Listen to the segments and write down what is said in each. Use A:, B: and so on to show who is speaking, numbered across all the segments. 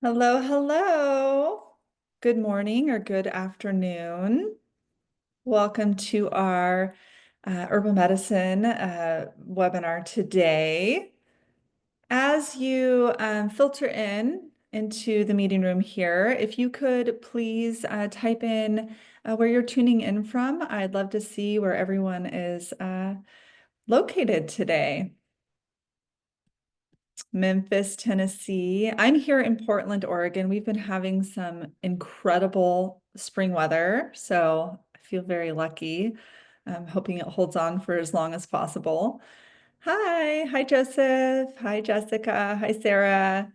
A: Hello, hello. Good morning or good afternoon. Welcome to our herbal medicine webinar today. As you filter into the meeting room here, if you could please type in where you're tuning in from. I'd love to see where everyone is located today. Memphis, Tennessee. I'm here in Portland, Oregon. We've been having some incredible spring weather, so I feel very lucky. I'm hoping it holds on for as long as possible. Hi Joseph. Hi, Jessica. Hi, Sarah.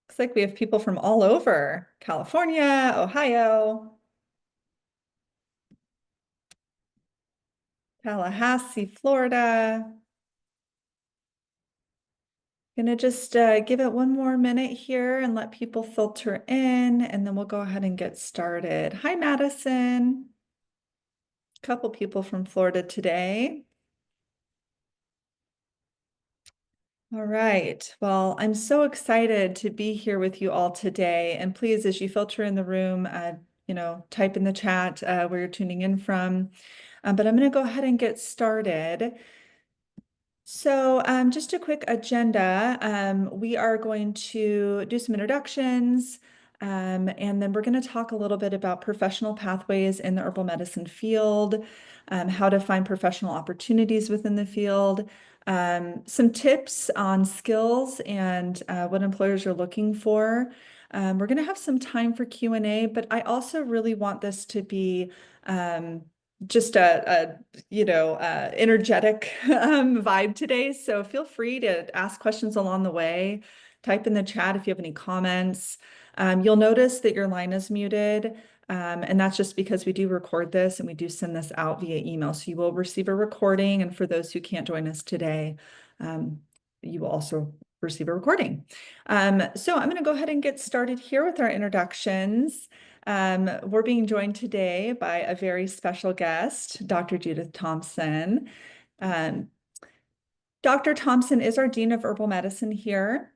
A: Looks like we have people from all over California, Ohio, Tallahassee, Florida. Gonna just give it one more minute here and let people filter in, and then we'll go ahead and get started. Hi, Madison. A couple people from Florida today. All right. Well, I'm so excited to be here with you all today. And please, as you filter in the room, type in the chat where you're tuning in from. But I'm going to go ahead and get started. So just a quick agenda. We are going to do some introductions, and then we're going to talk a little bit about professional pathways in the herbal medicine field, how to find professional opportunities within the field, some tips on skills and what employers are looking for. We're going to have some time for Q&A, but I also really want this to be just energetic vibe today. So feel free to ask questions along the way. Type in the chat if you have any comments. You'll notice that your line is muted. And that's just because we do record this and we do send this out via email. So you will receive a recording. And for those who can't join us today, you will also receive a recording. So I'm going to go ahead and get started here with our introductions. We're being joined today by a very special guest, Dr. Judith Thompson. Um, Dr. Thompson is our Dean of Herbal Medicine here.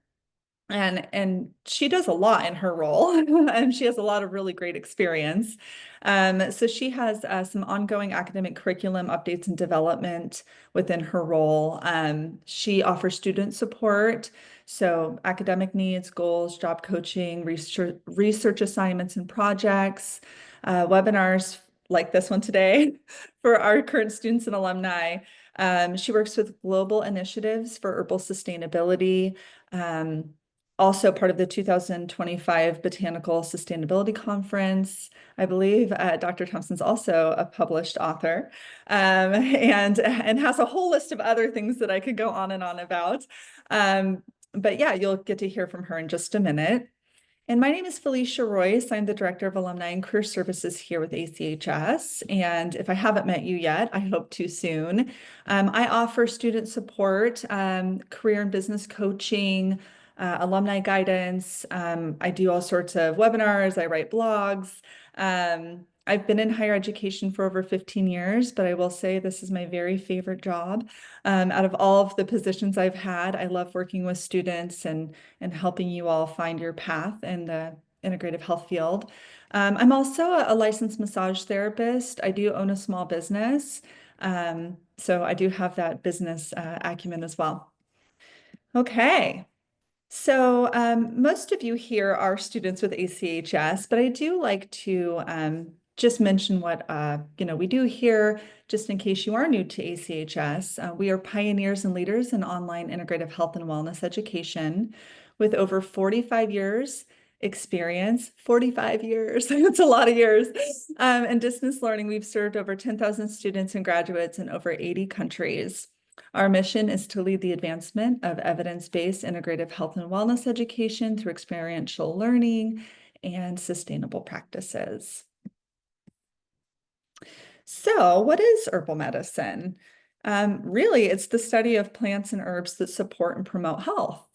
A: And she does a lot in her role, and she has a lot of really great experience. So she has some ongoing academic curriculum updates and development within her role. She offers student support, so academic needs, goals, job coaching, research assignments and projects, webinars like this one today for our current students and alumni. She works with global initiatives for herbal sustainability. Also part of the 2025 Botanical Sustainability Conference. I believe Dr. Thompson's also a published author, and has a whole list of other things that I could go on and on about. But yeah, you'll get to hear from her in just a minute. And my name is Felicia Royce. I'm the Director of Alumni and Career Services here with ACHS. And if I haven't met you yet, I hope to soon. I offer student support, career and business coaching, alumni guidance. I do all sorts of webinars. I write blogs. I've been in higher education for over 15 years, but I will say this is my very favorite job. Out of all of the positions I've had, I love working with students and helping you all find your path in the integrative health field. I'm also a licensed massage therapist. I do own a small business. So I do have that business acumen as well. Okay. So most of you here are students with ACHS, but I do like to just mention what we do here, just in case you are new to ACHS. We are pioneers and leaders in online integrative health and wellness education with over 45 years experience, 45 years, it's a lot of years. And distance learning, we've served over 10,000 students and graduates in over 80 countries. Our mission is to lead the advancement of evidence-based integrative health and wellness education through experiential learning and sustainable practices. So, what is herbal medicine? Really, it's the study of plants and herbs that support and promote health.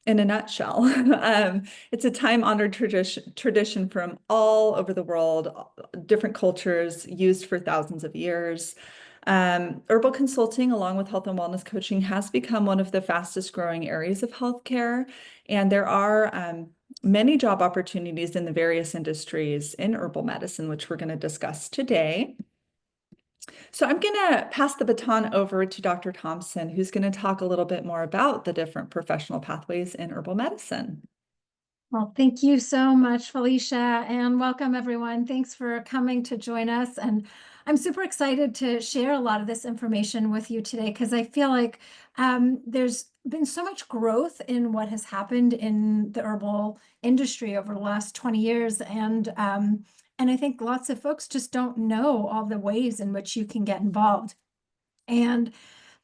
A: In a nutshell, it's a time-honored tradition from all over the world, different cultures used for thousands of years. Herbal consulting, along with health and wellness coaching, has become one of the fastest growing areas of healthcare. And there are many job opportunities in the various industries in herbal medicine, which we're going to discuss today. So I'm going to pass the baton over to Dr. Thompson, who's going to talk a little bit more about the different professional pathways in herbal medicine.
B: Well, thank you so much, Felicia, and welcome everyone. Thanks for coming to join us. And I'm super excited to share a lot of this information with you today because I feel like there's been so much growth in what has happened in the herbal industry over the last 20 years. And I think lots of folks just don't know all the ways in which you can get involved. And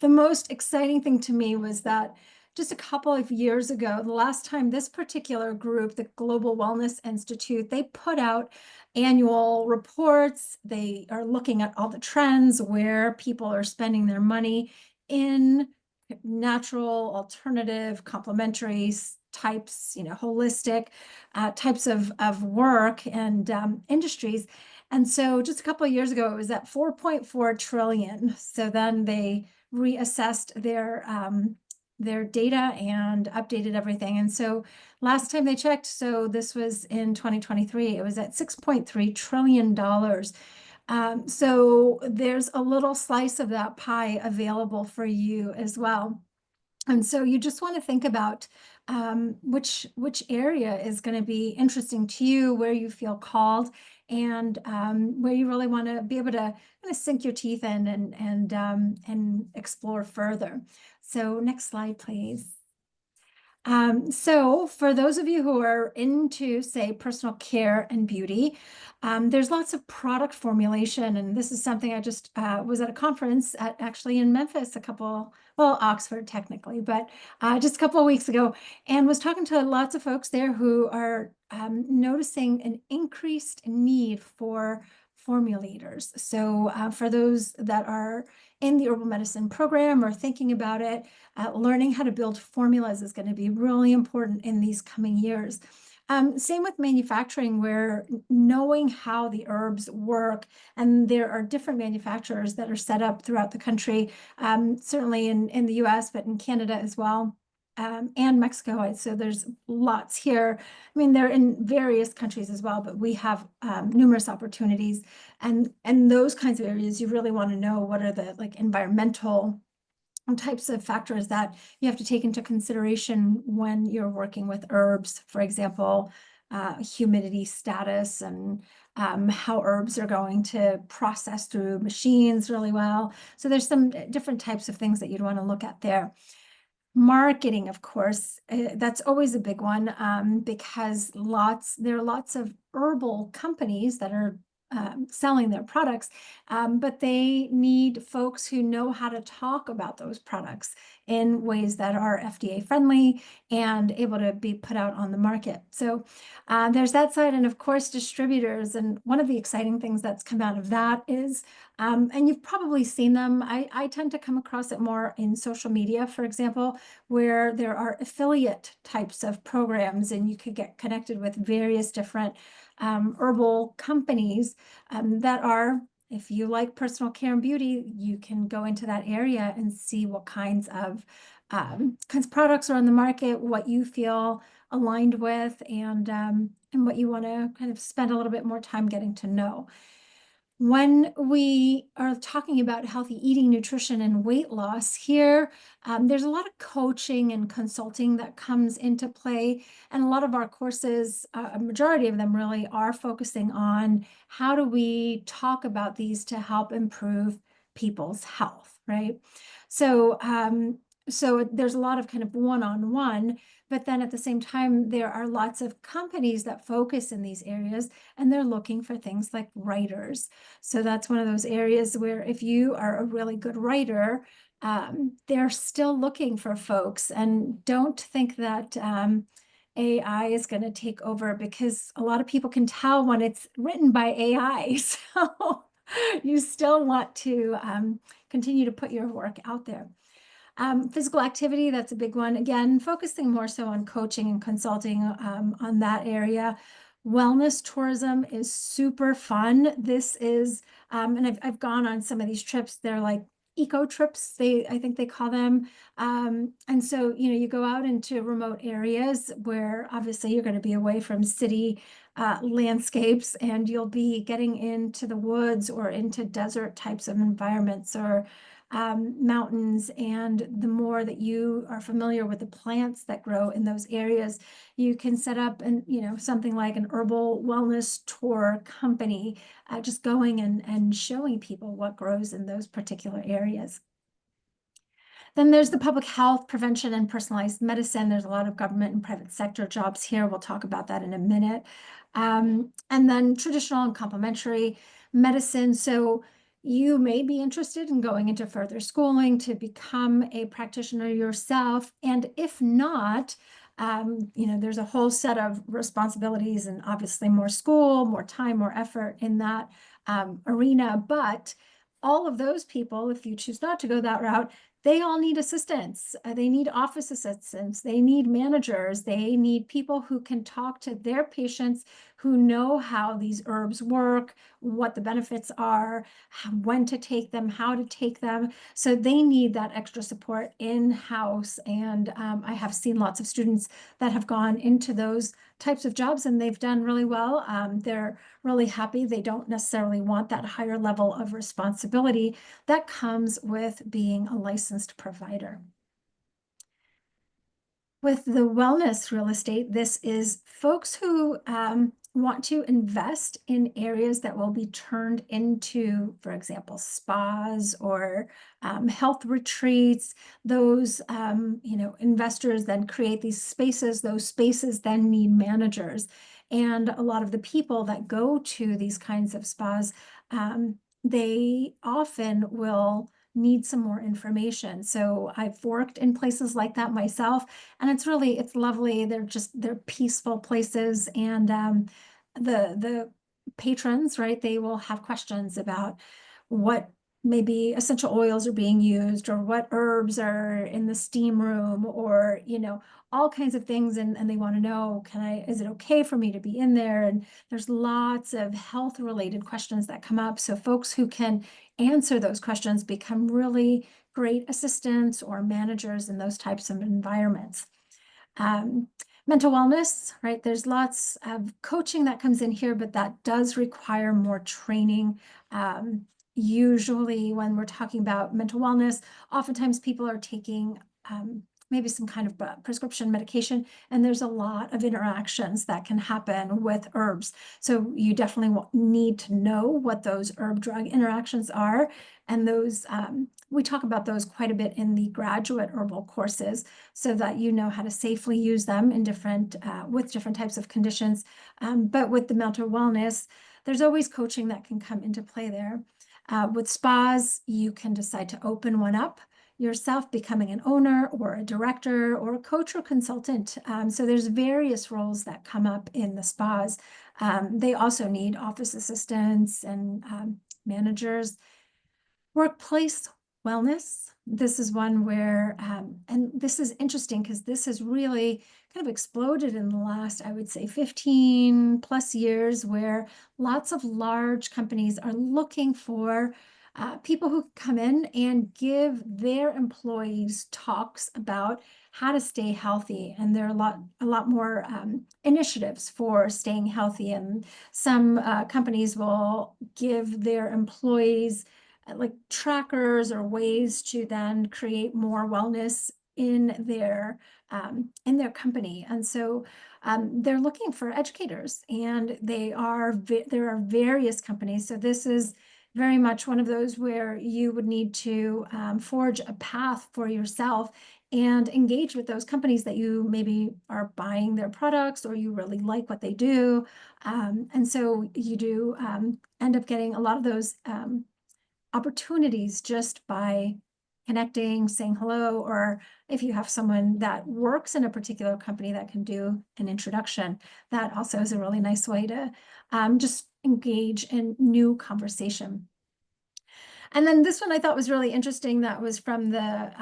B: the most exciting thing to me was that just a couple of years ago, the last time this particular group, the Global Wellness Institute, they put out annual reports. They are looking at all the trends, where people are spending their money in natural, alternative, complementary types, holistic types of work and industries. And so just a couple of years ago, it was at 4.4 trillion. So then they reassessed their data and updated everything. And so last time they checked, so this was in 2023, it was at $6.3 trillion. So there's a little slice of that pie available for you as well. And so you just want to think about which area is going to be interesting to you, where you feel called, and where you really want to be able to kind of sink your teeth in and explore further. So next slide, please. So for those of you who are into, say, personal care and beauty, there's lots of product formulation. And this is something I just was at a conference actually in Memphis Oxford technically, but just a couple of weeks ago, and was talking to lots of folks there who are noticing an increased need for formulators. So for those that are in the herbal medicine program or thinking about it, learning how to build formulas is going to be really important in these coming years. Same with manufacturing, where knowing how the herbs work, and there are different manufacturers that are set up throughout the country, certainly in the US, but in Canada as well. And Mexico. So there's lots here. I mean, they're in various countries as well, but we have numerous opportunities. And those kinds of areas, you really want to know what are the environmental types of factors that you have to take into consideration when you're working with herbs. For example, humidity status and how herbs are going to process through machines really well. So there's some different types of things that you'd want to look at there. Marketing, of course, that's always a big one because there are lots of herbal companies that are selling their products, but they need folks who know how to talk about those products in ways that are FDA friendly and able to be put out on the market. So there's that side, and of course distributors. And one of the exciting things that's come out of that is, and you've probably seen them, I tend to come across it more in social media, for example, where there are affiliate types of programs, and you could get connected with various different herbal companies that are, if you like personal care and beauty, you can go into that area and see what kinds of products are on the market, what you feel aligned with, and what you want to kind of spend a little bit more time getting to know. When we are talking about healthy eating, nutrition, and weight loss here, there's a lot of coaching and consulting that comes into play. And a lot of our courses, a majority of them really are focusing on how do we talk about these to help improve people's health, right? So, so there's a lot of kind of one-on-one, but then at the same time, there are lots of companies that focus in these areas, and they're looking for things like writers. So that's one of those areas where if you are a really good writer, they're still looking for folks. And don't think that AI is going to take over, because a lot of people can tell when it's written by AI. So you still want to continue to put your work out there. Physical activity, that's a big one. Again, focusing more so on coaching and consulting on that area. Wellness tourism is super fun. This is, and I've gone on some of these trips. They're like eco trips, I think they call them. And so, you go out into remote areas where obviously you're going to be away from city landscapes, and you'll be getting into the woods or into desert types of environments, or mountains. And the more that you are familiar with the plants that grow in those areas, you can set up something like an herbal wellness tour company, just going and showing people what grows in those particular areas. Then there's the public health, prevention, and personalized medicine. There's a lot of government and private sector jobs here. We'll talk about that in a minute. And then traditional and complementary medicine. So you may be interested in going into further schooling to become a practitioner yourself. And if not, there's a whole set of responsibilities, and obviously more school, more time, more effort in that arena. But all of those people, if you choose not to go that route, they all need assistants. They need office assistants. They need managers. They need people who can talk to their patients, who know how these herbs work, what the benefits are, when to take them, how to take them. So they need that extra support in-house. And I have seen lots of students that have gone into those types of jobs, and they've done really well. They're really happy. They don't necessarily want that higher level of responsibility that comes with being a licensed provider. With the wellness real estate, this is folks who want to invest in areas that will be turned into, for example, spas or health retreats. Those investors then create these spaces. Those spaces then need managers. And a lot of the people that go to these kinds of spas, they often will need some more information. So I've worked in places like that myself, and it's lovely. They're peaceful places. And the patrons, right, they will have questions about what maybe essential oils are being used, or what herbs are in the steam room, or all kinds of things. And they want to know, is it okay for me to be in there? And there's lots of health related questions that come up. So folks who can answer those questions become really great assistants or managers in those types of environments. Mental wellness, right? There's lots of coaching that comes in here, but that does require more training. Usually when we're talking about mental wellness, oftentimes people are taking maybe some kind of prescription medication, and there's a lot of interactions that can happen with herbs. So you definitely need to know what those herb drug interactions are. And those, we talk about those quite a bit in the graduate herbal courses, so that you know how to safely use them in with different types of conditions. But with the mental wellness, there's always coaching that can come into play there. With spas, you can decide to open one up yourself, becoming an owner or a director or a coach or consultant. So there's various roles that come up in the spas. They also need office assistants and managers. Workplace wellness. This is one where, and this is interesting because this has really kind of exploded in the last, I would say, 15 plus years, where lots of large companies are looking for people who come in and give their employees talks about how to stay healthy. And there are a lot more initiatives for staying healthy. And some companies will give their employees like trackers or ways to then create more wellness in their company. And so they're looking for educators, and there are various companies. So this is very much one of those where you would need to forge a path for yourself and engage with those companies that you maybe are buying their products, or you really like what they do. And so you do end up getting a lot of those opportunities just by connecting, saying hello, or if you have someone that works in a particular company that can do an introduction, that also is a really nice way to just engage in new conversation. And then this one I thought was really interesting. That was from the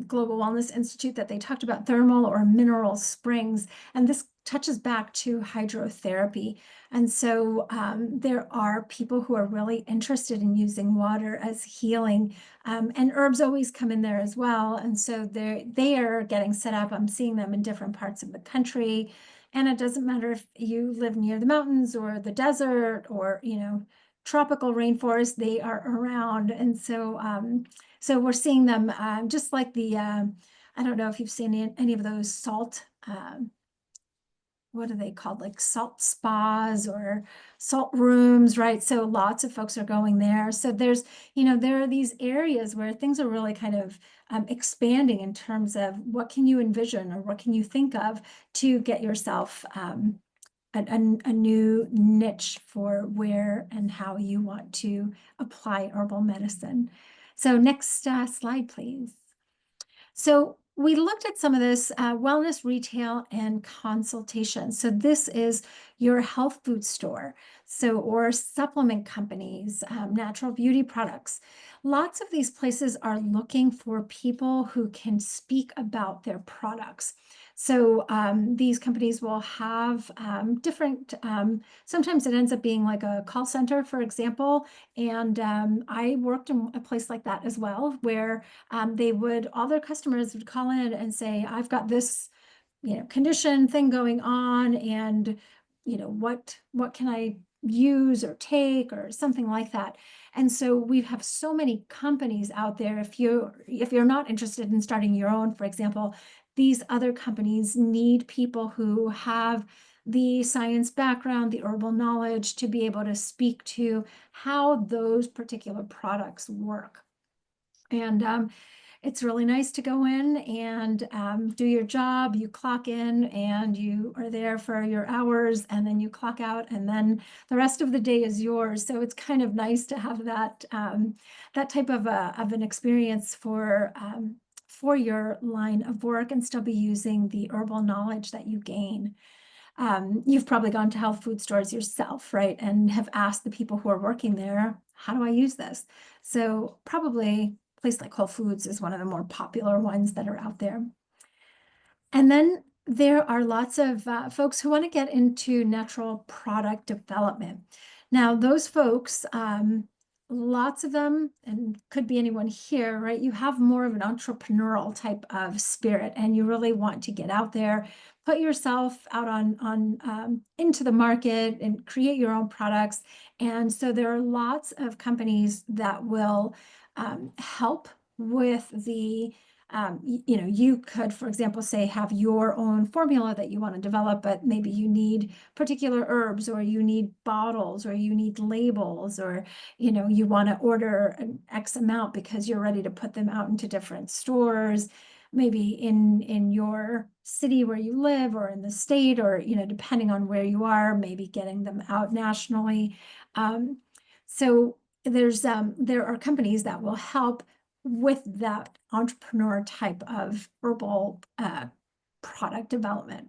B: Global Wellness Institute, that they talked about thermal or mineral springs. And this touches back to hydrotherapy. And so there are people who are really interested in using water as healing. And herbs always come in there as well. And so they are getting set up. I'm seeing them in different parts of the country. And it doesn't matter if you live near the mountains or the desert or, tropical rainforest, they are around. And so so we're seeing them just like the I don't know if you've seen any of those salt what are they called, like salt spas or salt rooms, right? So lots of folks are going there. So there's, there are these areas where things are really kind of expanding in terms of what can you envision or what can you think of to get yourself a new niche for where and how you want to apply herbal medicine. So next slide, please. So we looked at some of this wellness, retail, and consultation. So this is your health food store, or supplement companies, natural beauty products. Lots of these places are looking for people who can speak about their products. So these companies will have different, sometimes it ends up being like a call center, for example. And I worked in a place like that as well, where all their customers would call in and say, I've got this, condition thing going on, and, what can I use or take or something like that. And so we have so many companies out there. If you're not interested in starting your own, for example, these other companies need people who have the science background, the herbal knowledge to be able to speak to how those particular products work. And it's really nice to go in and do your job. You clock in and you are there for your hours, and then you clock out, and then the rest of the day is yours. So it's kind of nice to have that that type of an experience for your line of work and still be using the herbal knowledge that you gain. You've probably gone to health food stores yourself, right? And have asked the people who are working there, how do I use this? So probably a place like Whole Foods is one of the more popular ones that are out there. And then there are lots of folks who want to get into natural product development. Now, those folks, lots of them, and could be anyone here, right? You have more of an entrepreneurial type of spirit, and you really want to get out there, put yourself out on into the market and create your own products. And so there are lots of companies that will help with the you could, for example, say have your own formula that you want to develop, but maybe you need particular herbs, or you need bottles, or you need labels, or you want to order an X amount because you're ready to put them out into different stores, maybe in your city where you live, or in the state, or depending on where you are, maybe getting them out nationally. So there are companies that will help with that entrepreneur type of herbal product development.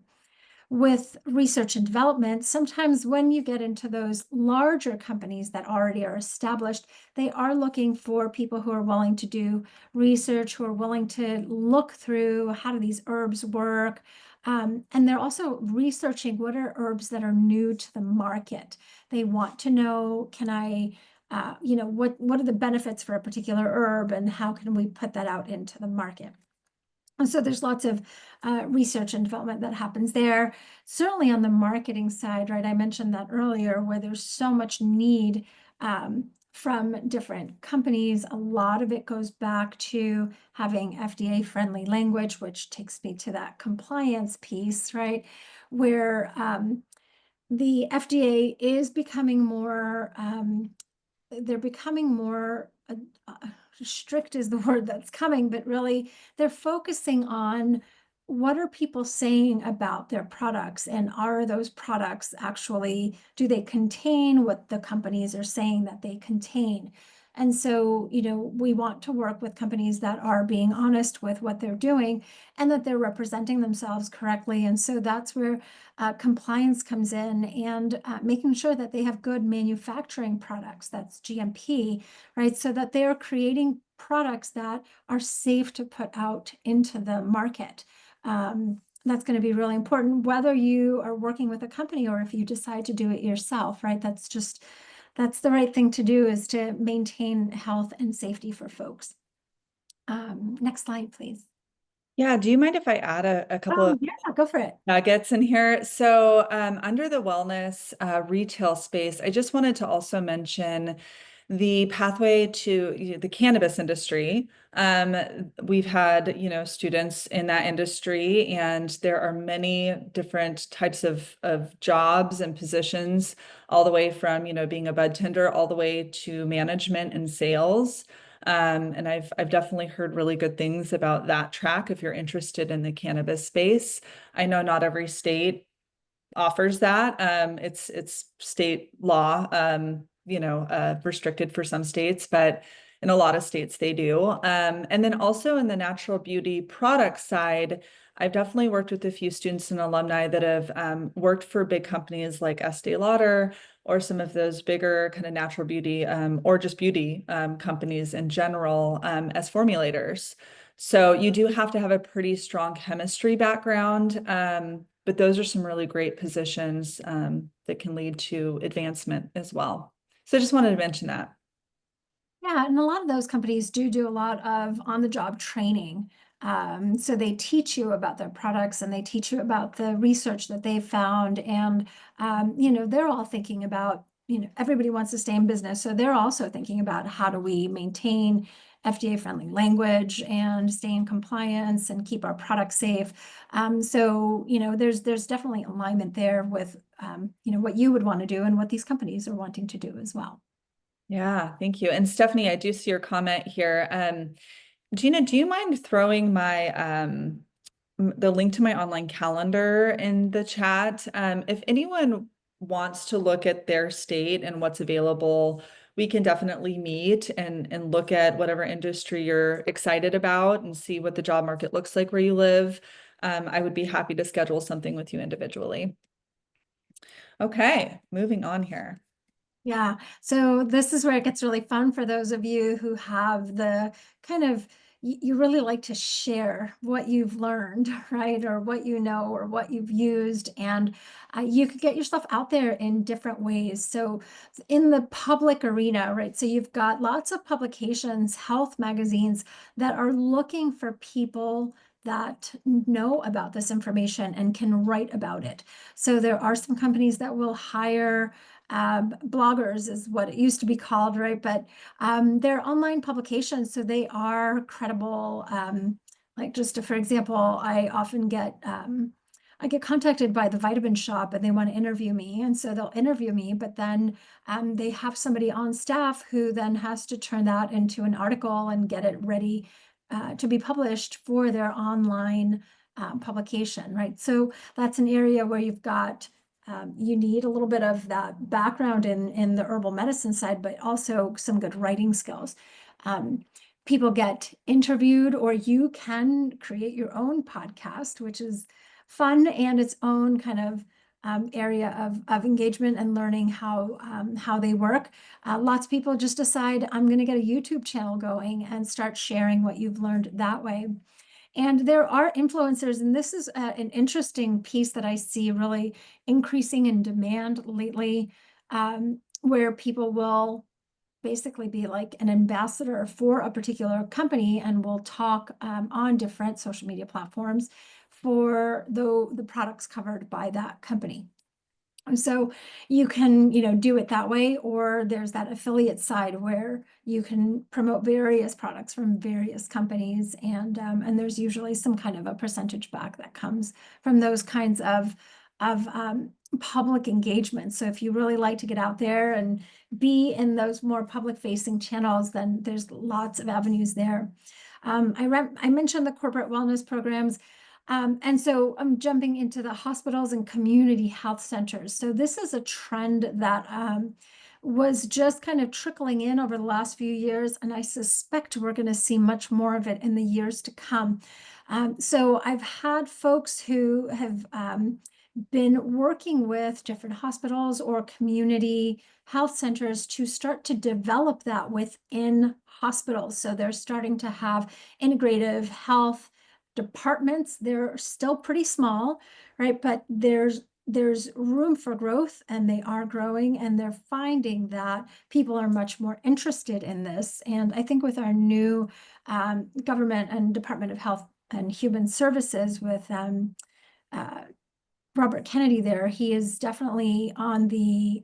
B: With research and development, sometimes when you get into those larger companies that already are established, they are looking for people who are willing to do research, who are willing to look through how do these herbs work. And they're also researching what are herbs that are new to the market. They want to know, can I what are the benefits for a particular herb, and how can we put that out into the market? And so there's lots of research and development that happens there. Certainly on the marketing side, right? I mentioned that earlier, where there's so much need from different companies. A lot of it goes back to having FDA-friendly language, which takes me to that compliance piece, right? Where the FDA is becoming more they're becoming more strict is the word that's coming, but really they're focusing on what are people saying about their products, and are those products actually, do they contain what the companies are saying that they contain? And so, we want to work with companies that are being honest with what they're doing and that they're representing themselves correctly. And so that's where compliance comes in, and making sure that they have good manufacturing products, that's GMP, right? So that they are creating products that are safe to put out into the market. That's going to be really important, whether you are working with a company or if you decide to do it yourself, right? That's the right thing to do, is to maintain health and safety for folks. Next slide, please.
A: Yeah, do you mind if I add a couple
B: Oh,
A: of
B: yeah, go for it.
A: nuggets in here? So under the wellness retail space, I just wanted to also mention the pathway to the cannabis industry. We've had, students in that industry, and there are many different types of jobs and positions, all the way from, being a bud tender all the way to management and sales. And I've definitely heard really good things about that track if you're interested in the cannabis space. I know not every state offers that. It's state law, restricted for some states, but in a lot of states they do. And then also in the natural beauty product side, I've definitely worked with a few students and alumni that have worked for big companies like Estee Lauder, or some of those bigger kind of natural beauty or just beauty companies in general, as formulators. So you do have to have a pretty strong chemistry background, but those are some really great positions that can lead to advancement as well. So I just wanted to mention that.
B: Yeah, and a lot of those companies do a lot of on-the-job training. So they teach you about their products, and they teach you about the research that they've found. And, they're all thinking about, everybody wants to stay in business. So they're also thinking about, how do we maintain FDA-friendly language and stay in compliance and keep our products safe. So, there's definitely alignment there with, what you would want to do and what these companies are wanting to do as well.
A: Yeah, thank you. And Stephanie, I do see your comment here. Gina, do you mind throwing my the link to my online calendar in the chat? If anyone wants to look at their state and what's available, we can definitely meet and look at whatever industry you're excited about and see what the job market looks like where you live. I would be happy to schedule something with you individually. Okay, moving on here.
B: Yeah, so this is where it gets really fun for those of you who have the kind of, you really like to share what you've learned, right? Or what you know, or what you've used. And you could get yourself out there in different ways. So in the public arena, right? So you've got lots of publications, health magazines, that are looking for people that know about this information and can write about it. So there are some companies that will hire bloggers, is what it used to be called, right? But they're online publications, so they are credible. Like, just to, for example, I get contacted by the vitamin shop, and they want to interview me, and so they'll interview me, but then they have somebody on staff who then has to turn that into an article and get it ready to be published for their online publication, right? So that's an area where you need a little bit of that background in the herbal medicine side, but also some good writing skills. People get interviewed, or you can create your own podcast, which is fun and its own kind of area of engagement and learning how they work. Lots of people just decide, I'm going to get a YouTube channel going and start sharing what you've learned that way. And there are influencers, and this is an interesting piece that I see really increasing in demand lately, where people will basically be like an ambassador for a particular company and will talk on different social media platforms for the products covered by that company. So you can, do it that way, or there's that affiliate side where you can promote various products from various companies, and there's usually some kind of a percentage back that comes from those kinds of public engagement. So if you really like to get out there and be in those more public-facing channels, then there's lots of avenues there. I mentioned the corporate wellness programs. And so I'm jumping into the hospitals and community health centers. So this is a trend that was just kind of trickling in over the last few years, and I suspect we're going to see much more of it in the years to come. So I've had folks who have been working with different hospitals or community health centers to start to develop that within hospitals. So they're starting to have integrative health departments. They're still pretty small, right? But there's room for growth, and they are growing, and they're finding that people are much more interested in this. And I think with our new government and Department of Health and Human Services with uh, Robert Kennedy there, he is definitely on the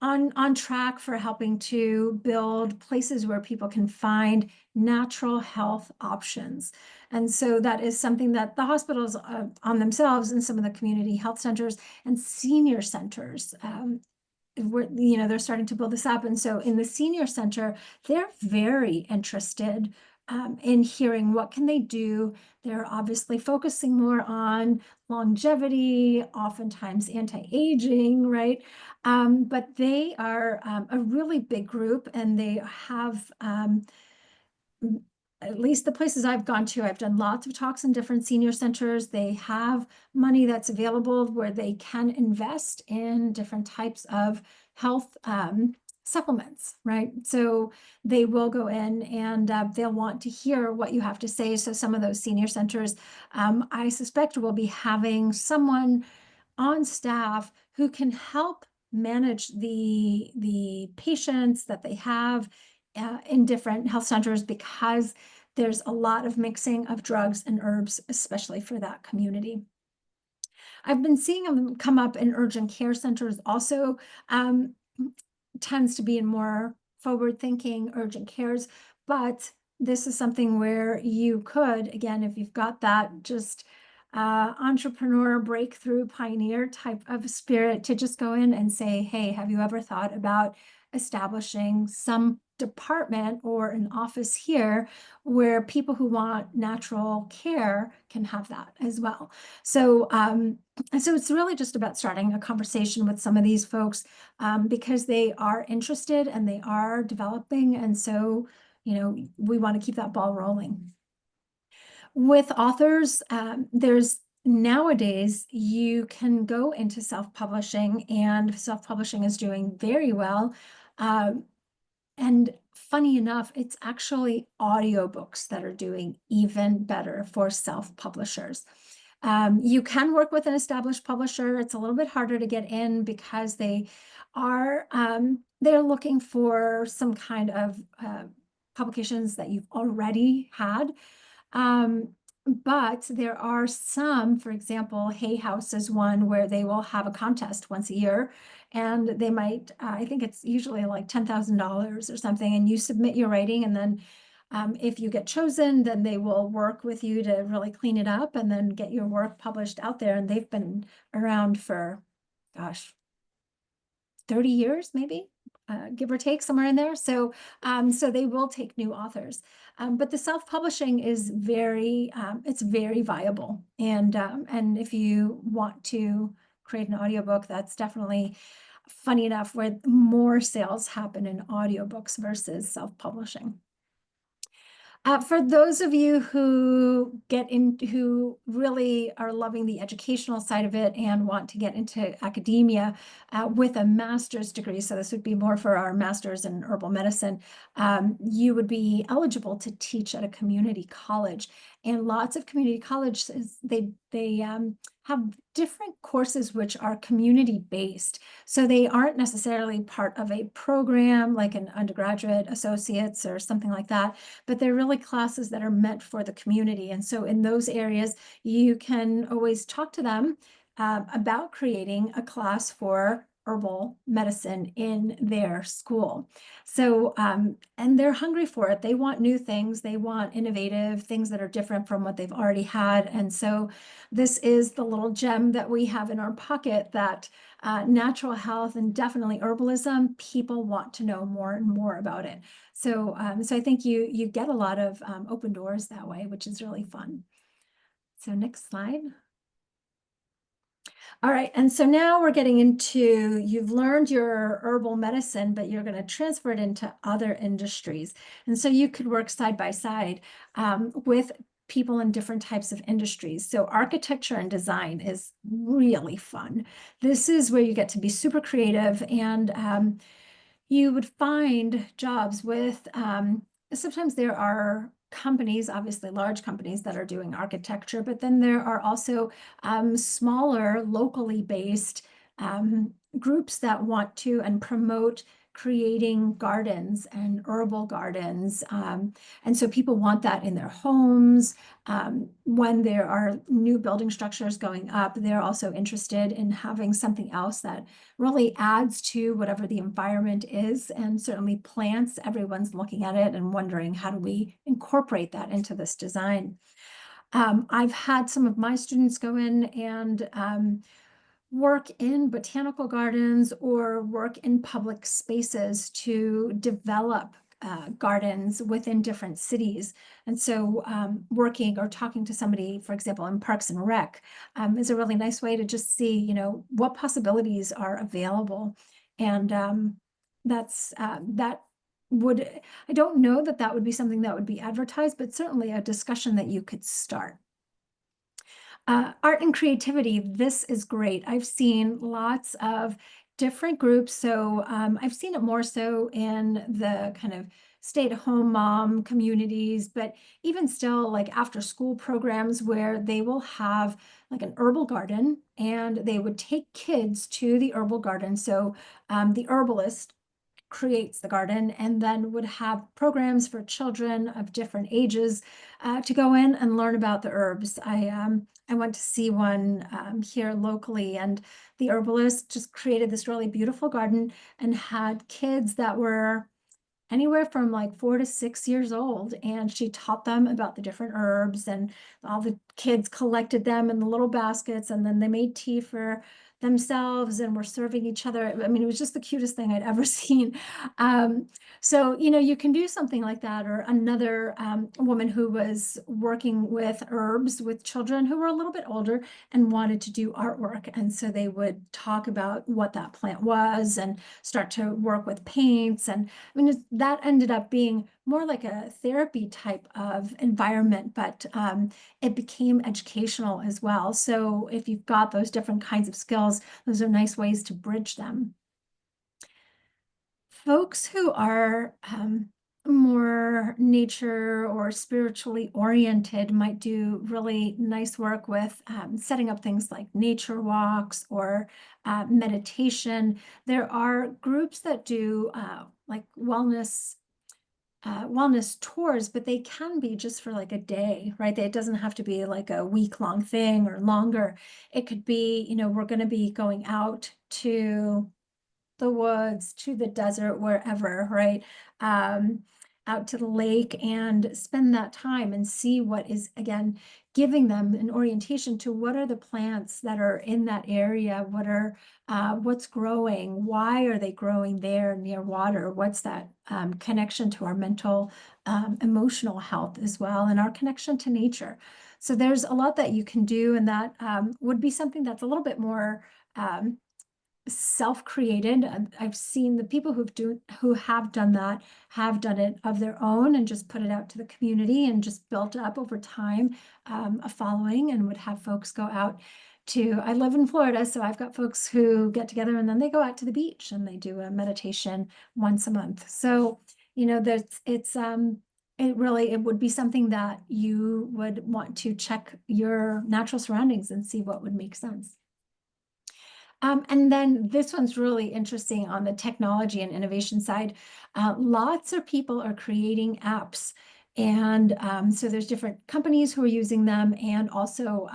B: on track for helping to build places where people can find natural health options. And so that is something that the hospitals on themselves, and some of the community health centers and senior centers, they're starting to build this up. And so in the senior center, they're very interested in hearing what can they do. They're obviously focusing more on longevity, oftentimes anti-aging, right? But they are a really big group, and they have at least the places I've gone to, I've done lots of talks in different senior centers. They have money that's available where they can invest in different types of health supplements, right? So they will go in, and they'll want to hear what you have to say. So some of those senior centers, I suspect, will be having someone on staff who can help manage the patients that they have in different health centers, because there's a lot of mixing of drugs and herbs, especially for that community. I've been seeing them come up in urgent care centers also. Tends to be in more forward-thinking urgent cares, but this is something where you could, again, if you've got that just entrepreneur, breakthrough, pioneer type of spirit, to just go in and say, hey, have you ever thought about establishing some department or an office here where people who want natural care can have that as well? So, so it's really just about starting a conversation with some of these folks, because they are interested and they are developing. And so, we want to keep that ball rolling. With authors, there's nowadays you can go into self-publishing, and self-publishing is doing very well. And funny enough, it's actually audiobooks that are doing even better for self-publishers. You can work with an established publisher. It's a little bit harder to get in because they're looking for some kind of publications that you've already had. But there are some, for example, Hay House is one where they will have a contest once a year, and they might, I think it's usually like $10,000 or something, and you submit your writing, and then if you get chosen, then they will work with you to really clean it up and then get your work published out there. And they've been around for, gosh, 30 years, maybe, give or take, somewhere in there. So, so they will take new authors. But the self-publishing is it's very viable. And if you want to create an audiobook, that's definitely, funny enough, where more sales happen in audiobooks versus self-publishing. For those of you who really are loving the educational side of it and want to get into academia with a master's degree, so this would be more for our master's in herbal medicine, you would be eligible to teach at a community college. And lots of community colleges, they have different courses which are community-based. So they aren't necessarily part of a program like an undergraduate associates or something like that, but they're really classes that are meant for the community. And so in those areas, you can always talk to them about creating a class for herbal medicine in their school. So, and they're hungry for it. They want new things. They want innovative things that are different from what they've already had. And so this is the little gem that we have in our pocket, that natural health and definitely herbalism, people want to know more and more about it. So, so I think you get a lot of open doors that way, which is really fun. So next slide. All right, and so now we're getting into, you've learned your herbal medicine, but you're going to transfer it into other industries. And so you could work side by side with people in different types of industries. So architecture and design is really fun. This is where you get to be super creative, and you would find jobs with, sometimes there are companies, obviously large companies that are doing architecture, but then there are also smaller, locally based groups that want to and promote creating gardens and herbal gardens. And so people want that in their homes. When there are new building structures going up, they're also interested in having something else that really adds to whatever the environment is, and certainly plants. Everyone's looking at it and wondering, how do we incorporate that into this design? I've had some of my students go in and work in botanical gardens or work in public spaces to develop gardens within different cities. And so working or talking to somebody, for example, in Parks and Rec, is a really nice way to just see, what possibilities are available. And that would, I don't know that that would be something that would be advertised, but certainly a discussion that you could start. Art and creativity, this is great. I've seen lots of different groups. So I've seen it more so in the kind of stay-at-home mom communities, but even still, like after school programs where they will have like an herbal garden, and they would take kids to the herbal garden. So the herbalist creates the garden and then would have programs for children of different ages to go in and learn about the herbs. I went to see one here locally, and the herbalist just created this really beautiful garden and had kids that were anywhere from like 4 to 6 years old, and she taught them about the different herbs, and all the kids collected them in the little baskets, and then they made tea for themselves and were serving each other. I mean, it was just the cutest thing I'd ever seen. So you can do something like that. Or another woman who was working with herbs with children who were a little bit older and wanted to do artwork, and so they would talk about what that plant was and start to work with paints. And I mean, that ended up being more like a therapy type of environment, but it became educational as well. So if you've got those different kinds of skills, those are nice ways to bridge them. Folks who are more nature or spiritually oriented might do really nice work with setting up things like nature walks or meditation. There are groups that do like wellness tours, but they can be just for like a day, right? It doesn't have to be like a week-long thing or longer. It could be, we're going to be going out to the woods, to the desert, wherever, right? Out to the lake, and spend that time and see what is, again, giving them an orientation to what are the plants that are in that area, what's growing, why are they growing there near water, what's that connection to our mental, emotional health as well, and our connection to nature. So there's a lot that you can do, and that would be something that's a little bit more self-created. I've seen the people who have done that have done it of their own and just put it out to the community and just built up over time a following, and would have folks go out to, I live in Florida, so I've got folks who get together and then they go out to the beach and they do a meditation once a month. So, it would be something that you would want to check your natural surroundings and see what would make sense. And then this one's really interesting on the technology and innovation side. Lots of people are creating apps. And so there's different companies who are using them, and also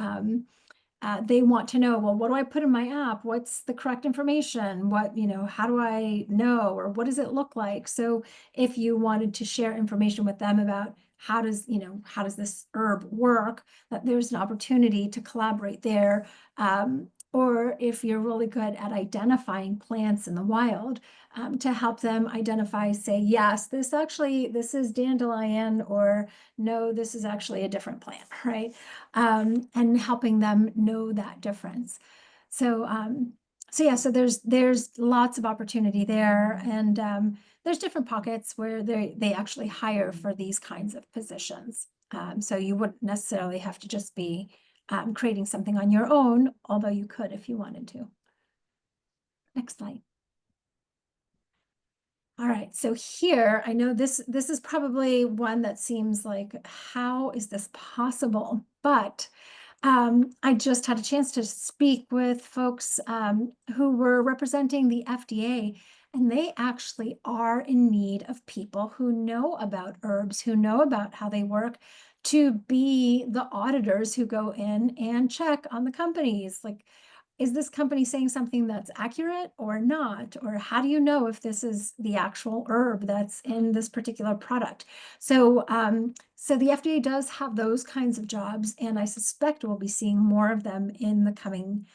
B: they want to know, well, what do I put in my app? What's the correct information? How do I know, or what does it look like? So if you wanted to share information with them about how does this herb work, that there's an opportunity to collaborate there. Or if you're really good at identifying plants in the wild, to help them identify, say, yes, this is dandelion, or no, this is actually a different plant, right? And helping them know that difference. So, so yeah, so there's lots of opportunity there, and there's different pockets where they actually hire for these kinds of positions. So you wouldn't necessarily have to just be creating something on your own, although you could if you wanted to. Next slide. All right, so here, I know this is probably one that seems like, how is this possible? But I just had a chance to speak with folks who were representing the FDA, and they actually are in need of people who know about herbs, who know about how they work, to be the auditors who go in and check on the companies. Like, is this company saying something that's accurate or not? Or how do you know if this is the actual herb that's in this particular product? So, so the FDA does have those kinds of jobs, and I suspect we'll be seeing more of them in the coming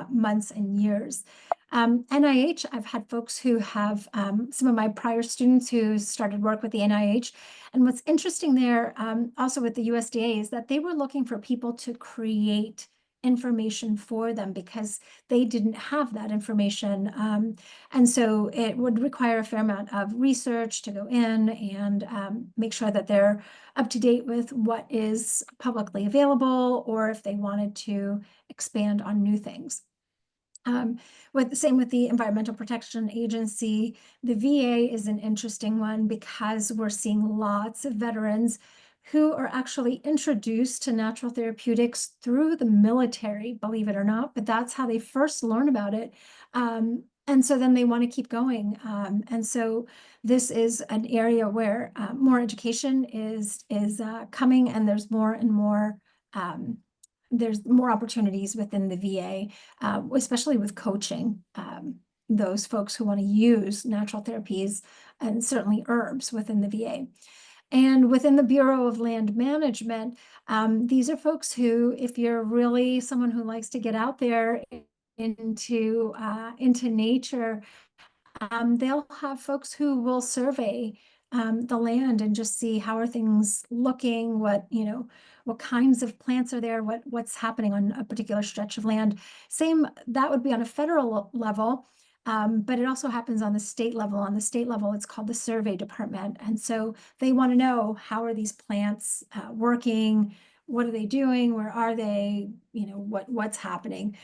B: months and years. NIH, I've had folks who have, some of my prior students who started work with the NIH. And what's interesting there, also with the USDA, is that they were looking for people to create information for them because they didn't have that information. And so it would require a fair amount of research to go in and make sure that they're up to date with what is publicly available, or if they wanted to expand on new things. With the same with the Environmental Protection Agency, the VA is an interesting one because we're seeing lots of veterans who are actually introduced to natural therapeutics through the military, believe it or not, but that's how they first learn about it. And so then they want to keep going. And so this is an area where more education is coming, and there's more and more there's more opportunities within the VA, especially with coaching those folks who want to use natural therapies and certainly herbs within the VA. And within the Bureau of Land Management, these are folks who, if you're really someone who likes to get out there into nature, they'll have folks who will survey the land and just see how are things looking, what kinds of plants are there, what's happening on a particular stretch of land. Same, that would be on a federal level, but it also happens on the state level. On the state level, it's called the survey department. And so they want to know, how are these plants working? What are they doing? Where are they? What's happening?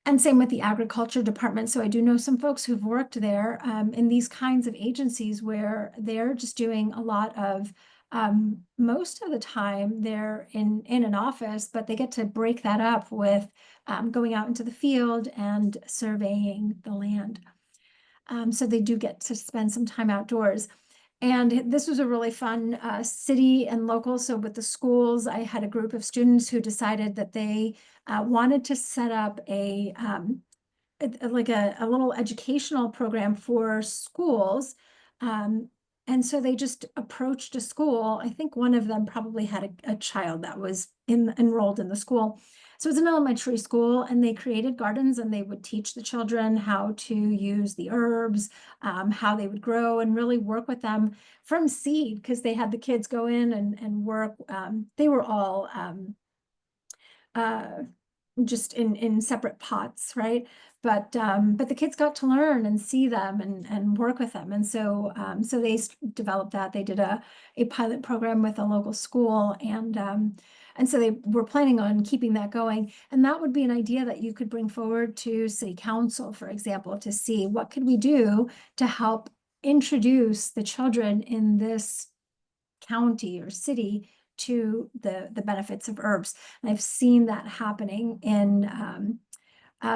B: And same with the agriculture department. So I do know some folks who've worked there in these kinds of agencies where they're just doing a lot of, most of the time they're in an office, but they get to break that up with going out into the field and surveying the land. So they do get to spend some time outdoors. And this was a really fun city and local. So with the schools, I had a group of students who decided that they wanted to set up like a little educational program for schools. And so they just approached a school. I think one of them probably had a child that was enrolled in the school. So it's an elementary school, and they created gardens, and they would teach the children how to use the herbs, how they would grow, and really work with them from seed, because they had the kids go in and work. They were all just in separate pots, right? But the kids got to learn and see them and work with them. And so so they developed that. They did a pilot program with a local school, and so they were planning on keeping that going. And that would be an idea that you could bring forward to city council, for example, to see what could we do to help introduce the children in this county or city to the benefits of herbs. And I've seen that happening in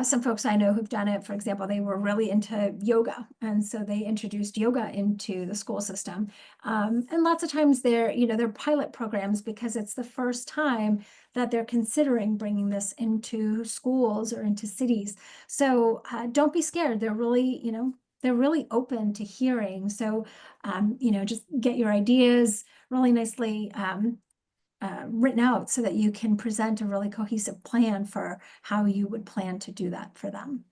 B: some folks I know who've done it. For example, they were really into yoga, and so they introduced yoga into the school system. And lots of times they're pilot programs because it's the first time that they're considering bringing this into schools or into cities. So don't be scared. They're really open to hearing. So just get your ideas really nicely written out so that you can present a really cohesive plan for how you would plan to do that for them.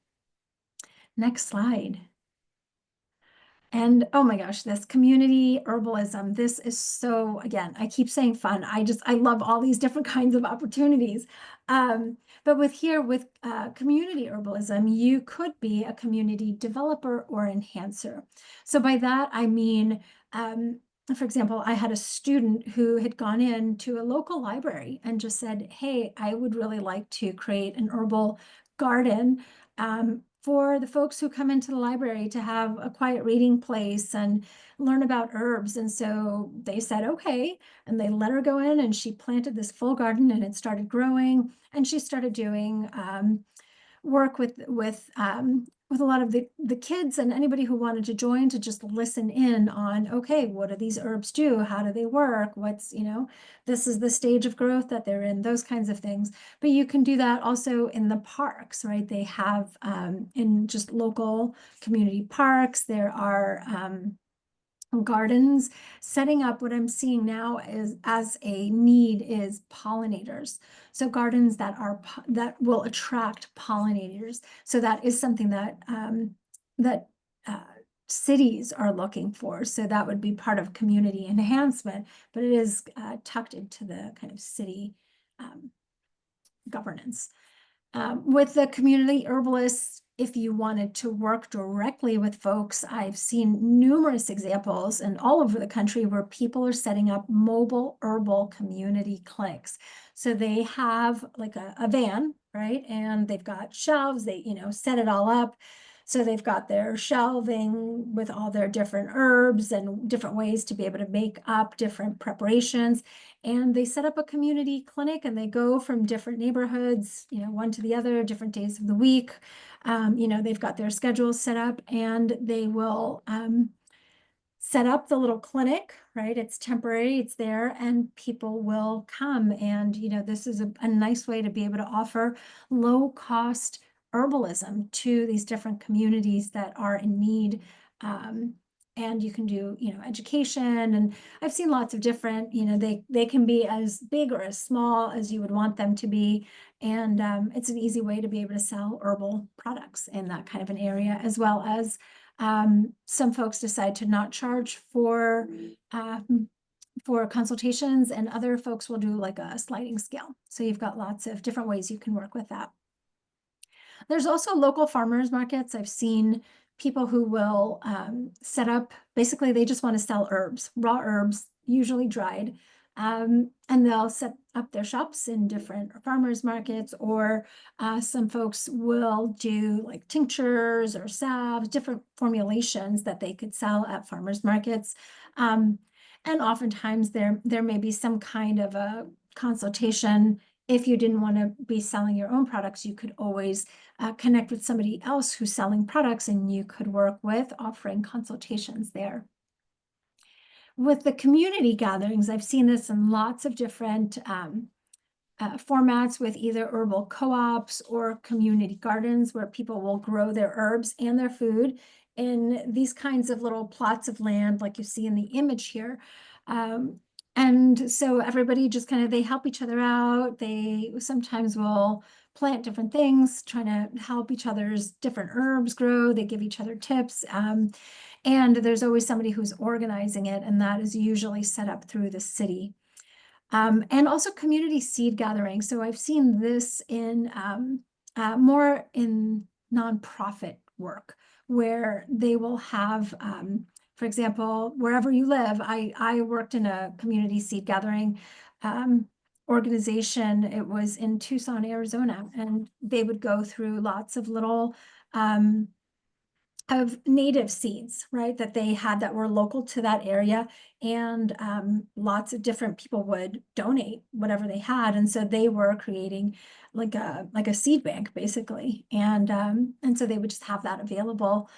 B: Next slide. And oh my gosh, this community herbalism, this is so, again, I keep saying fun. I love all these different kinds of opportunities. But with community herbalism, you could be a community developer or enhancer. So by that, I mean, for example, I had a student who had gone into a local library and just said, hey, I would really like to create an herbal garden for the folks who come into the library to have a quiet reading place and learn about herbs. And so they said, okay. And they let her go in and she planted this full garden and it started growing. And she started doing work with a lot of the kids and anybody who wanted to join to just listen in on, okay, what do these herbs do? How do they work? What's, this is the stage of growth that they're in, those kinds of things. But you can do that also in the parks, right? They have in just local community parks, there are gardens setting up. What I'm seeing now is as a need is pollinators. So gardens that will attract pollinators. So that is something that that cities are looking for. So that would be part of community enhancement, but it is tucked into the kind of city governance. With the community herbalists, if you wanted to work directly with folks, I've seen numerous examples and all over the country where people are setting up mobile herbal community clinics. So they have like a van, right? And they've got shelves, they, set it all up. So they've got their shelving with all their different herbs and different ways to be able to make up different preparations. And they set up a community clinic and they go from different neighborhoods, one to the other, different days of the week. They've got their schedules set up and they will set up the little clinic, right? It's temporary, it's there, and people will come. And, this is a nice way to be able to offer low cost herbalism to these different communities that are in need. And you can do, education. And I've seen lots of different, they can be as big or as small as you would want them to be. And it's an easy way to be able to sell herbal products in that kind of an area, as well as some folks decide to not charge for consultations, and other folks will do like a sliding scale. So you've got lots of different ways you can work with that. There's also local farmers markets. I've seen people who will set up, basically they just want to sell herbs, raw herbs, usually dried. And they'll set up their shops in different farmers markets, or some folks will do like tinctures or salves, different formulations that they could sell at farmers markets. And oftentimes there may be some kind of a consultation. If you didn't want to be selling your own products, you could always connect with somebody else who's selling products, and you could work with offering consultations there. With the community gatherings, I've seen this in lots of different formats, with either herbal co-ops or community gardens, where people will grow their herbs and their food in these kinds of little plots of land like you see in the image here. And so everybody just they help each other out. They sometimes will plant different things, trying to help each other's different herbs grow. They give each other tips. And there's always somebody who's organizing it, and that is usually set up through the city. And also community seed gathering. So I've seen this in more in nonprofit work, where they will have, for example, wherever you live. I worked in a community seed gathering organization. It was in Tucson, Arizona, and they would go through lots of little of native seeds, right, that they had that were local to that area. And lots of different people would donate whatever they had. And so they were creating like a seed bank, basically. And so they would just have that available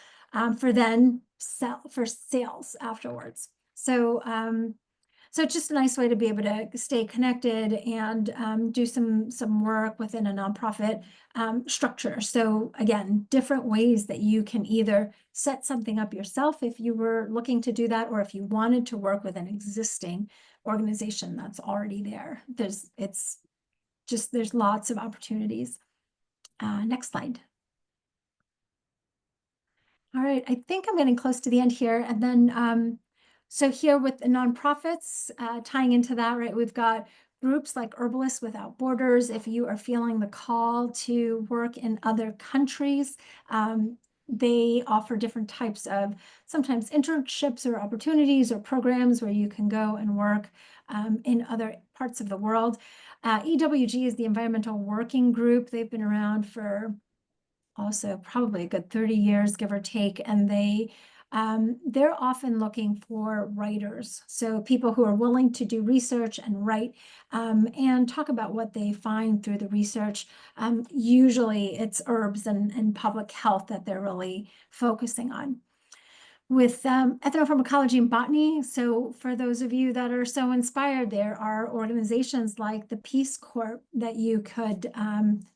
B: for sales afterwards. So it's just a nice way to be able to stay connected and do some work within a nonprofit structure. So again, different ways that you can either set something up yourself if you were looking to do that, or if you wanted to work with an existing organization that's already there. There's lots of opportunities. Next slide. All right, I think I'm getting close to the end here. And then, so here with the nonprofits, tying into that, right, we've got groups like Herbalists Without Borders. If you are feeling the call to work in other countries, they offer different types of sometimes internships or opportunities or programs where you can go and work in other parts of the world. EWG is the Environmental Working Group. They've been around for also probably a good 30 years, give or take, and they're often looking for writers. So people who are willing to do research and write and talk about what they find through the research. Usually it's herbs and public health that they're really focusing on. With ethnopharmacology and botany, so for those of you that are so inspired, there are organizations like the Peace Corps that you could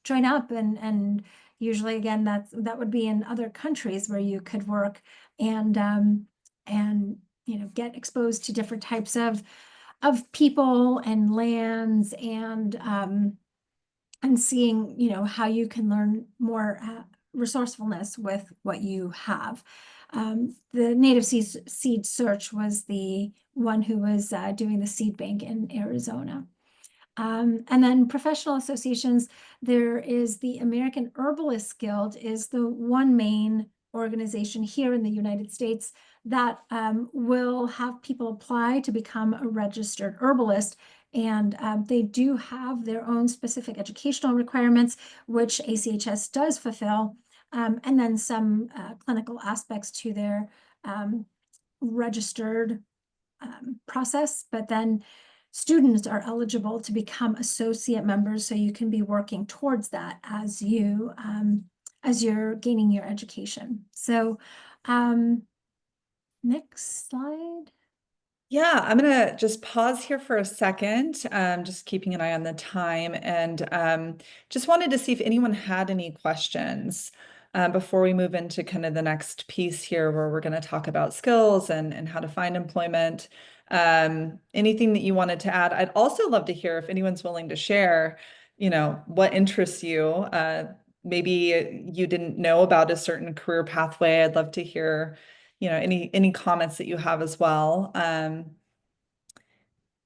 B: join up, and usually again that would be in other countries where you could work and get exposed to different types of people and lands and seeing how you can learn more resourcefulness with what you have. The Native Seed Search was the one who was doing the seed bank in Arizona. And then professional associations, there is the American Herbalist Guild is the one main organization here in the United States that will have people apply to become a registered herbalist. And they do have their own specific educational requirements, which ACHS does fulfill, and then some clinical aspects to their registered process. But then students are eligible to become associate members, so you can be working towards that as you're gaining your education. So next slide.
A: Yeah, I'm gonna just pause here for a second, just keeping an eye on the time, and just wanted to see if anyone had any questions before we move into kind of the next piece here, where we're going to talk about skills and how to find employment. Anything that you wanted to add? I'd also love to hear if anyone's willing to share, what interests you. Maybe you didn't know about a certain career pathway. I'd love to hear any comments that you have as well. And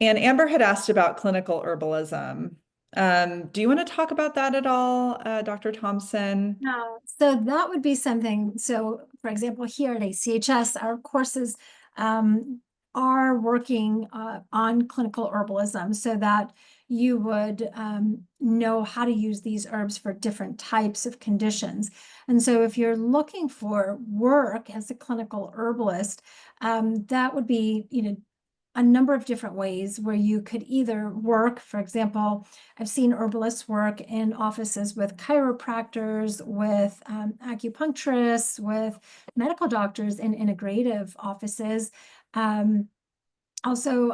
A: Amber had asked about clinical herbalism. Do you want to talk about that at all, Dr. Thompson?
B: No, so that would be something. So, for example, here at ACHS, our courses are working on clinical herbalism so that you would know how to use these herbs for different types of conditions. And so if you're looking for work as a clinical herbalist, that would be, a number of different ways where you could either work, for example, I've seen herbalists work in offices with chiropractors, with acupuncturists, with medical doctors in integrative offices. Also,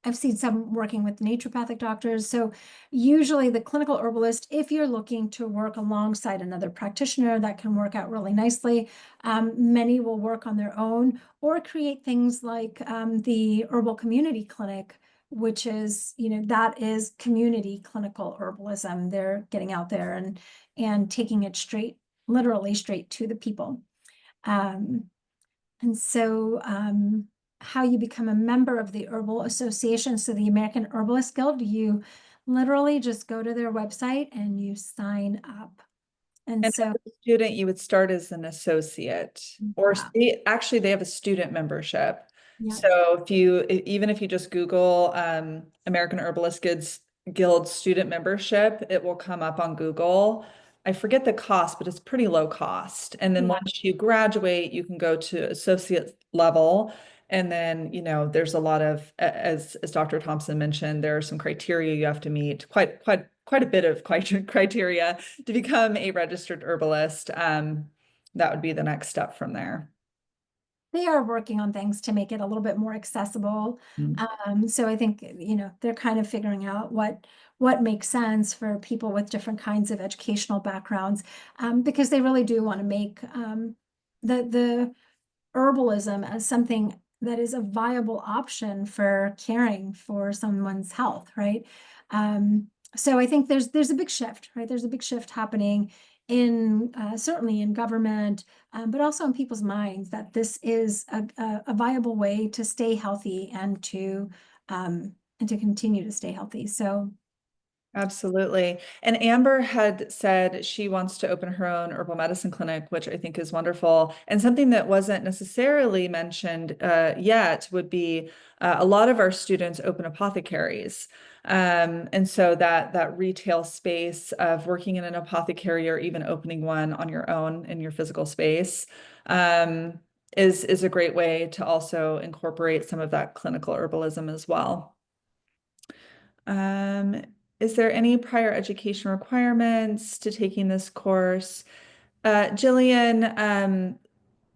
B: I've seen some working with naturopathic doctors. So usually the clinical herbalist, if you're looking to work alongside another practitioner, that can work out really nicely. Many will work on their own or create things like the Herbal Community Clinic, which is, that is community clinical herbalism. They're getting out there and taking it literally straight to the people. And so how you become a member of the Herbal Association, so the American Herbalist Guild, you literally just go to their website and you sign up. And
A: And
B: so,
A: as a student, you would start as an associate, or
B: yeah,
A: actually they have a student membership.
B: yeah,
A: So even if you just Google American Herbalist Guild student membership, it will come up on Google. I forget the cost, but it's pretty low cost. And then
B: yeah.
A: once you graduate, you can go to associate level. And then, there's a lot of, as Dr. Thompson mentioned, there are some criteria you have to meet, quite a bit of criteria to become a registered herbalist. That would be the next step from there.
B: They are working on things to make it a little bit more accessible.
A: Mm.
B: So I think, they're kind of figuring out what makes sense for people with different kinds of educational backgrounds, because they really do want to make the herbalism as something that is a viable option for caring for someone's health, right? So I think there's a big shift, right? There's a big shift happening in certainly in government, but also in people's minds that this is a viable way to stay healthy and to continue to stay healthy. So
A: Absolutely. And Amber had said she wants to open her own herbal medicine clinic, which I think is wonderful. And something that wasn't necessarily mentioned yet would be a lot of our students open apothecaries. And so that retail space of working in an apothecary or even opening one on your own in your physical space is a great way to also incorporate some of that clinical herbalism as well. Um, is there any prior education requirements to taking this course? Jillian,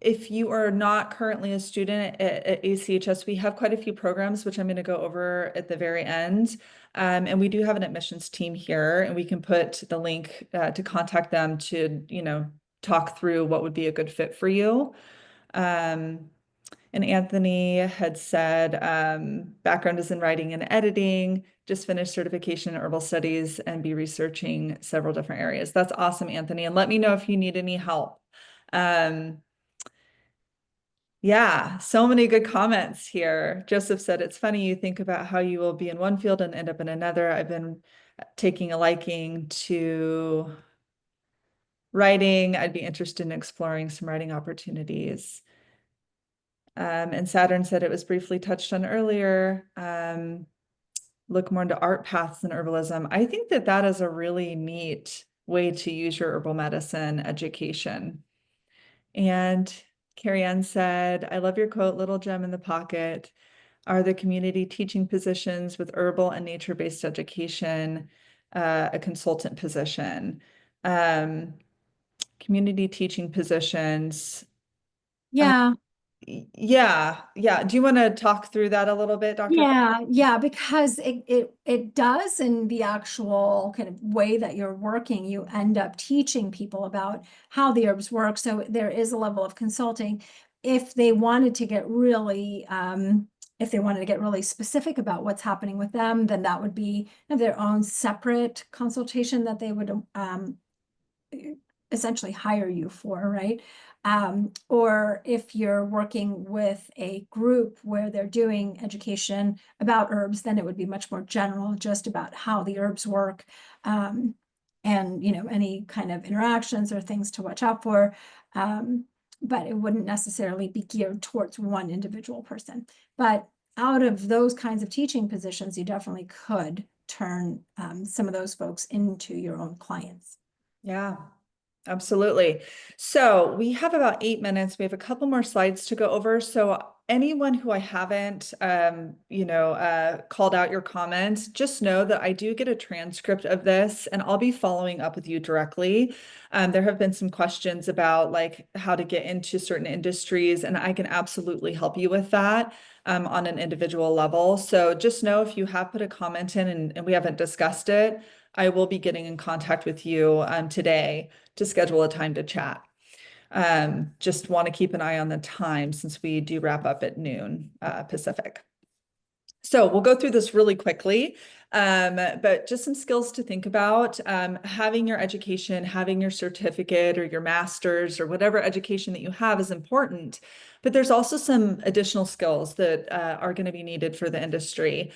A: if you are not currently a student at ACHS, we have quite a few programs, which I'm going to go over at the very end. And we do have an admissions team here, and we can put the link to contact them to, talk through what would be a good fit for you. Um, and Anthony had said background is in writing and editing, just finished certification in herbal studies and be researching several different areas. That's awesome, Anthony. And let me know if you need any help. Um, yeah, so many good comments here. Joseph said, it's funny you think about how you will be in one field and end up in another. I've been taking a liking to writing. I'd be interested in exploring some writing opportunities. And Saturn said it was briefly touched on earlier. Look more into art paths and herbalism. I think that that is a really neat way to use your herbal medicine education. And Carrie Ann said, I love your quote, little gem in the pocket. Are the community teaching positions with herbal and nature-based education a consultant position? Community teaching positions.
B: yeah,
A: Yeah. Do you want to talk through that a little bit, Dr.
B: yeah, because it does in the actual kind of way that you're working, you end up teaching people about how the herbs work. So there is a level of consulting. If they wanted to get really if they wanted to get really specific about what's happening with them, then that would be their own separate consultation that they would essentially hire you for, right? Or if you're working with a group where they're doing education about herbs, then it would be much more general, just about how the herbs work, and any kind of interactions or things to watch out for. But it wouldn't necessarily be geared towards one individual person. But out of those kinds of teaching positions, you definitely could turn some of those folks into your own clients.
A: Yeah, absolutely. So we have about 8 minutes. We have a couple more slides to go over. So anyone who I haven't, called out your comments, just know that I do get a transcript of this and I'll be following up with you directly. There have been some questions about like how to get into certain industries, and I can absolutely help you with that on an individual level. So just know if you have put a comment in and we haven't discussed it, I will be getting in contact with you today to schedule a time to chat. Just want to keep an eye on the time since we do wrap up at noon Pacific. So we'll go through this really quickly, but just some skills to think about. Having your education, having your certificate or your master's or whatever education that you have is important, but there's also some additional skills that are going to be needed for the industry.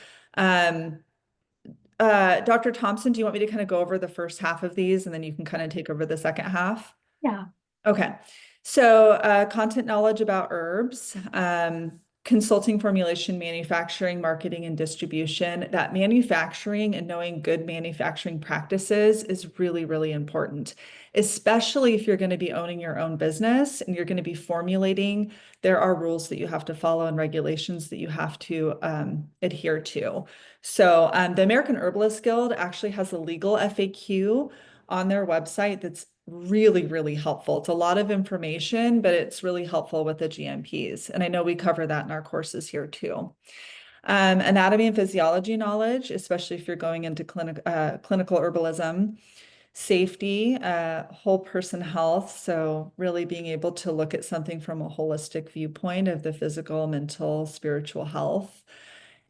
A: Dr. Thompson, do you want me to kind of go over the first half of these and then you can kind of take over the second half?
B: Yeah.
A: Okay. So content knowledge about herbs, consulting, formulation, manufacturing, marketing, and distribution. That manufacturing and knowing good manufacturing practices is really, really important, especially if you're going to be owning your own business and you're going to be formulating. There are rules that you have to follow and regulations that you have to adhere to. So the American Herbalist Guild actually has a legal FAQ on their website that's really, really helpful. It's a lot of information, but it's really helpful with the GMPs. And I know we cover that in our courses here too. Anatomy and physiology knowledge, especially if you're going into clinical herbalism. Safety, whole person health. So really being able to look at something from a holistic viewpoint of the physical, mental, spiritual health.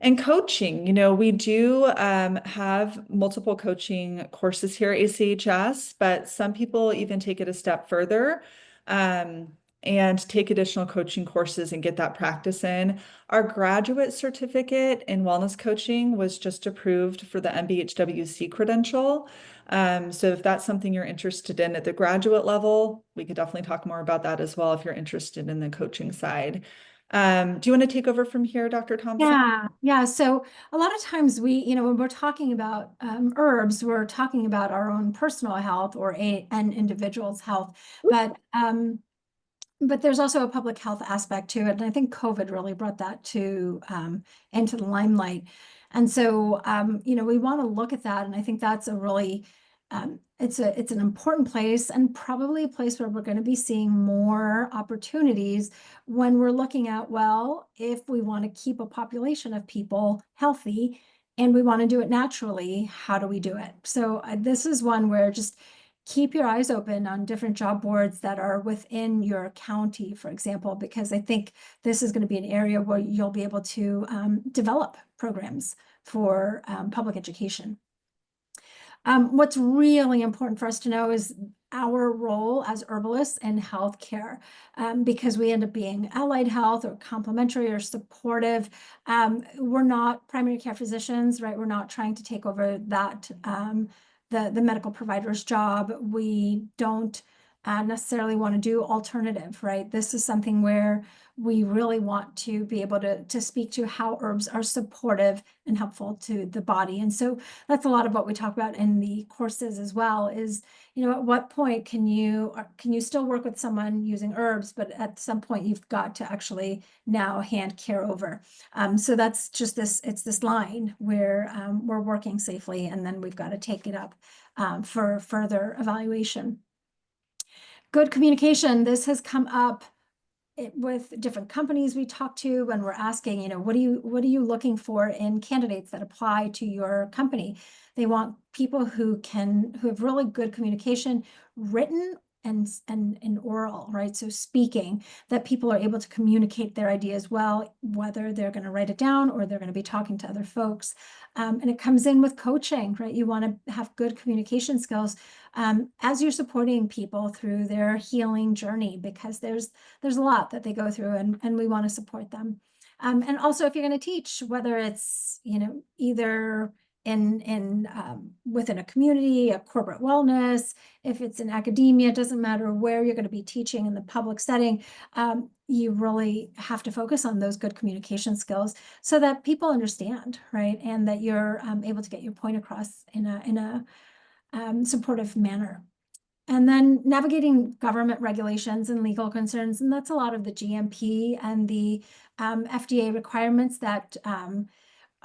A: And coaching, we do have multiple coaching courses here at ACHS, but some people even take it a step further um, and take additional coaching courses and get that practice in. Our graduate certificate in wellness coaching was just approved for the MBHWC credential. So if that's something you're interested in at the graduate level, we could definitely talk more about that as well if you're interested in the coaching side. Do you want to take over from here, Dr. Thompson?
B: Yeah, yeah. So a lot of times when we're talking about herbs, we're talking about our own personal health or an individual's health. But there's also a public health aspect to it. And I think COVID really brought that into the limelight. And so, we want to look at that. And I think that's a really, it's an important place and probably a place where we're going to be seeing more opportunities when we're looking at, well, if we want to keep a population of people healthy and we want to do it naturally, how do we do it? So this is one where just keep your eyes open on different job boards that are within your county, for example, because I think this is going to be an area where you'll be able to develop programs for public education. What's really important for us to know is our role as herbalists in healthcare, because we end up being allied health or complementary or supportive. We're not primary care physicians, right? We're not trying to take over that the medical provider's job. We don't necessarily want to do alternative, right? This is something where we really want to be able to speak to how herbs are supportive and helpful to the body. And so that's a lot of what we talk about in the courses as well is, at what point can you still work with someone using herbs, but at some point you've got to actually now hand care over. So that's just it's this line where we're working safely and then we've got to take it up for further evaluation. Good communication. This has come up with different companies we talk to when we're asking, what are you looking for in candidates that apply to your company? They want people who have really good communication, written and in oral, right? So speaking, that people are able to communicate their ideas well, whether they're going to write it down or they're going to be talking to other folks. And it comes in with coaching, right? You want to have good communication skills as you're supporting people through their healing journey, because there's a lot that they go through and we want to support them. And also if you're going to teach, whether it's, either within a community, a corporate wellness, if it's in academia, it doesn't matter where you're going to be teaching in the public setting, you really have to focus on those good communication skills so that people understand, right? And that you're able to get your point across in a supportive manner. And then navigating government regulations and legal concerns, and that's a lot of the GMP and the FDA requirements that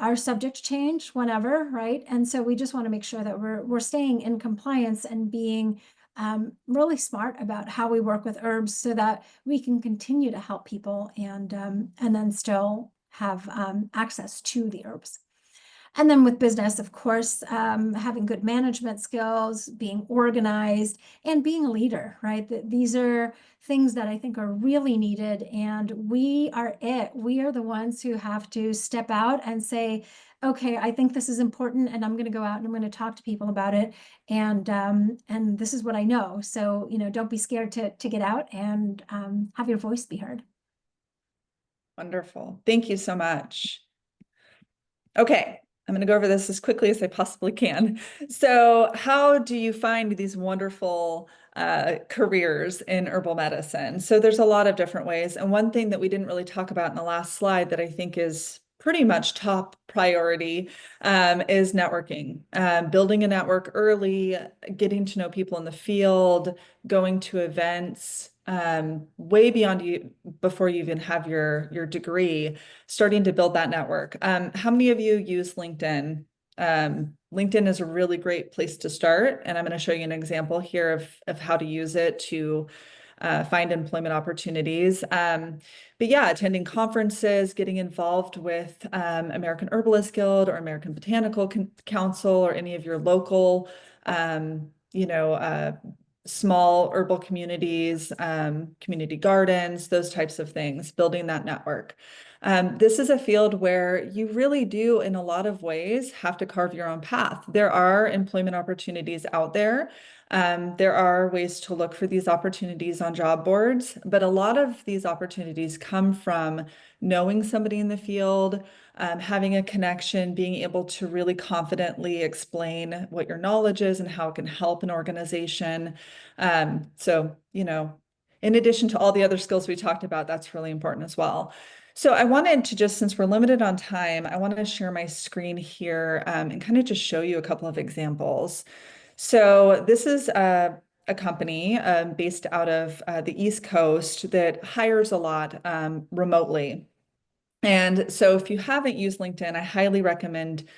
B: are subject to change whenever, right? And so we just want to make sure that we're staying in compliance and being really smart about how we work with herbs so that we can continue to help people and then still have access to the herbs. And then with business, of course, having good management skills, being organized, and being a leader, right? These are things that I think are really needed. And we are the ones who have to step out and say, okay, I think this is important, and I'm going to go out and I'm going to talk to people about it. And this is what I know. So, don't be scared to get out and have your voice be heard.
A: Wonderful. Thank you so much. Okay, I'm going to go over this as quickly as I possibly can. So how do you find these wonderful careers in herbal medicine? So there's a lot of different ways. And one thing that we didn't really talk about in the last slide that I think is pretty much top priority is networking. Building a network early, getting to know people in the field, going to events, way beyond you before you even have your degree, starting to build that network. How many of you use LinkedIn? LinkedIn is a really great place to start, and I'm going to show you an example here of how to use it to find employment opportunities. But yeah, attending conferences, getting involved with American Herbalist Guild or American Botanical Council or any of your local, small herbal communities, community gardens, those types of things, building that network. This is a field where you really do, in a lot of ways, have to carve your own path. There are employment opportunities out there. There are ways to look for these opportunities on job boards, but a lot of these opportunities come from knowing somebody in the field, having a connection, being able to really confidently explain what your knowledge is and how it can help an organization. So, in addition to all the other skills we talked about, that's really important as well. So I wanted to just, since we're limited on time, I wanted to share my screen here and kind of just show you a couple of examples. So this is a company based out of the East Coast that hires a lot remotely. And so if you haven't used LinkedIn, I highly recommend